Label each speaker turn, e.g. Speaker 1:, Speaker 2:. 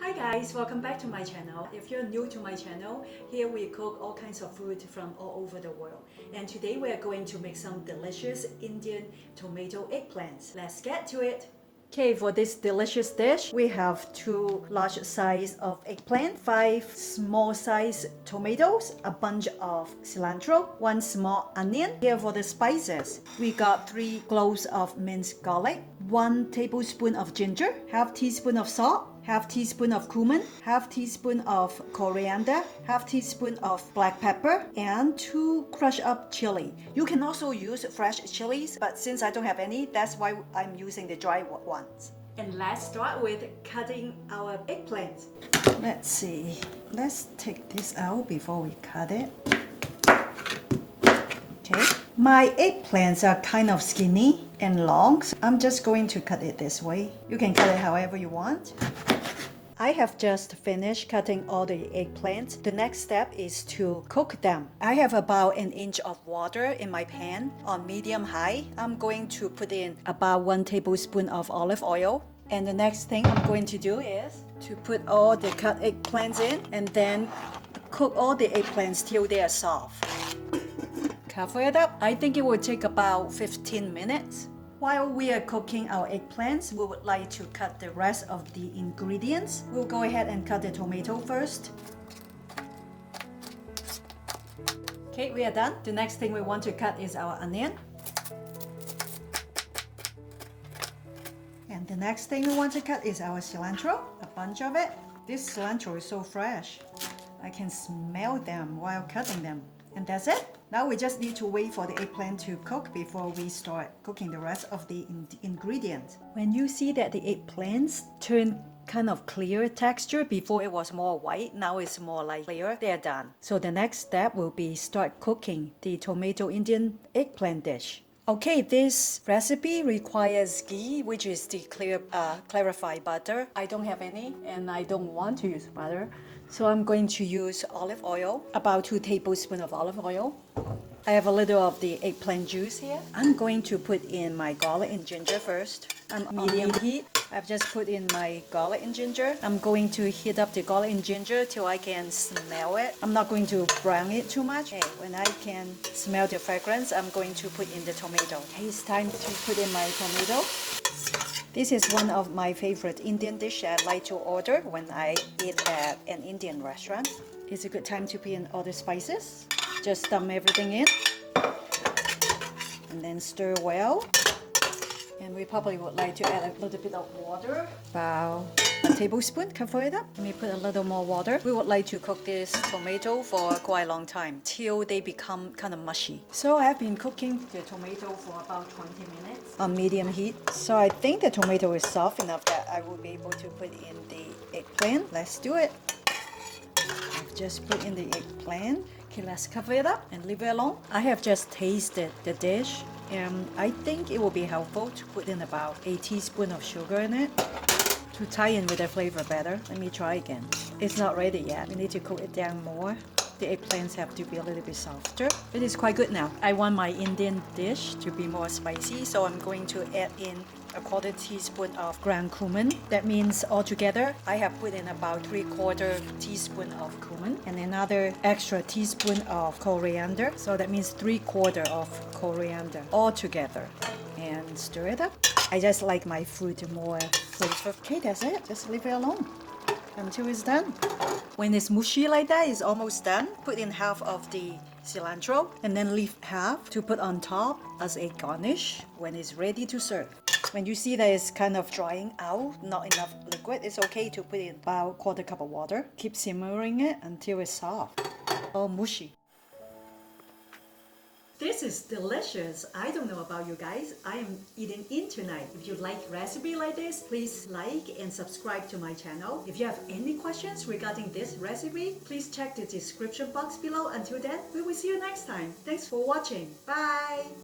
Speaker 1: Hi guys, welcome back to my channel. If you're new to my channel, here we cook all kinds of food from all over the world. And today we are going to make some delicious Indian tomato eggplants. Let's get to it. Okay, for this delicious dish, we have 2 large size of eggplant, 5 small size tomatoes, a bunch of cilantro, 1 small onion. Here for the spices, we got 3 cloves of minced garlic, 1 tablespoon of ginger, half teaspoon of salt, half teaspoon of cumin, half teaspoon of coriander, half teaspoon of black pepper, and 2 crushed up chili. You can also use fresh chilies, but since I don't have any, that's why I'm using the dry ones. And let's start with cutting our eggplant. Let's see. Let's take this out before we cut it. Okay. My eggplants are kind of skinny and long, so I'm just going to cut it this way. You can cut it however you want. I have just finished cutting all the eggplants. The next step is to cook them. I have about 1 inch of water in my pan on medium high. I'm going to put in about 1 tablespoon of olive oil. And the next thing I'm going to do is to put all the cut eggplants in and then cook all the eggplants till they are soft. Cover it up. I think it will take about 15 minutes. While we are cooking our eggplants, we would like to cut the rest of the ingredients. We'll go ahead and cut the tomato first. Okay, we are done. The next thing we want to cut is our onion. And the next thing we want to cut is our cilantro, a bunch of it. This cilantro is so fresh. I can smell them while cutting them. And that's it. Now we just need to wait for the eggplant to cook before we start cooking the rest of the ingredients. When you see that the eggplants turn kind of clear texture, before it was more white, now it's more like clear, they're done. So the next step will be start cooking the tomato Indian eggplant dish. Okay, this recipe requires ghee, which is the clarified butter. I don't have any and I don't want to use butter. So I'm going to use olive oil, about 2 tablespoons of olive oil. I have a little of the eggplant juice here. I'm going to put in my garlic and ginger first. I'm on medium heat. I've just put in my garlic and ginger. I'm going to heat up the garlic and ginger till I can smell it. I'm not going to brown it too much. Okay, when I can smell the fragrance, I'm going to put in the tomato. Okay, it's time to put in my tomato. This is one of my favorite Indian dishes I like to order when I eat at an Indian restaurant. It's a good time to put in all the spices. Just dump everything in and then stir well. And we probably would like to add a little bit of water, about a tablespoon. Cover it up. Let me put a little more water. We would like to cook this tomato for quite a long time till they become kind of mushy. So I have been cooking the tomato for about 20 minutes on medium heat. So I think the tomato is soft enough that I will be able to put in the eggplant. Let's do it. I've just put in the eggplant. Okay, let's cover it up and leave it alone. I have just tasted the dish and I think it will be helpful to put in about a teaspoon of sugar in it to tie in with the flavor better. Let me try again. It's not ready yet. We need to cook it down more. The eggplants have to be a little bit softer. It is quite good now. I want my Indian dish to be more spicy, so I'm going to add in a 1/4 teaspoon of ground cumin. That means altogether, I have put in about 3/4 teaspoon of cumin and another extra teaspoon of coriander. So that means 3/4 of coriander altogether. And stir it up. I just like my food more flavor. Okay, that's it. Just leave it alone until it's done. When it's mushy like that, it's almost done. Put in half of the cilantro and then leave half to put on top as a garnish when it's ready to serve. When you see that it's kind of drying out, not enough liquid, it's okay to put in about 1/4 cup of water. Keep simmering it until it's soft or mushy. This is delicious. I don't know about you guys. I am eating in tonight. If you like recipe like this, please like and subscribe to my channel. If you have any questions regarding this recipe, please check the description box below. Until then, we will see you next time. Thanks for watching. Bye!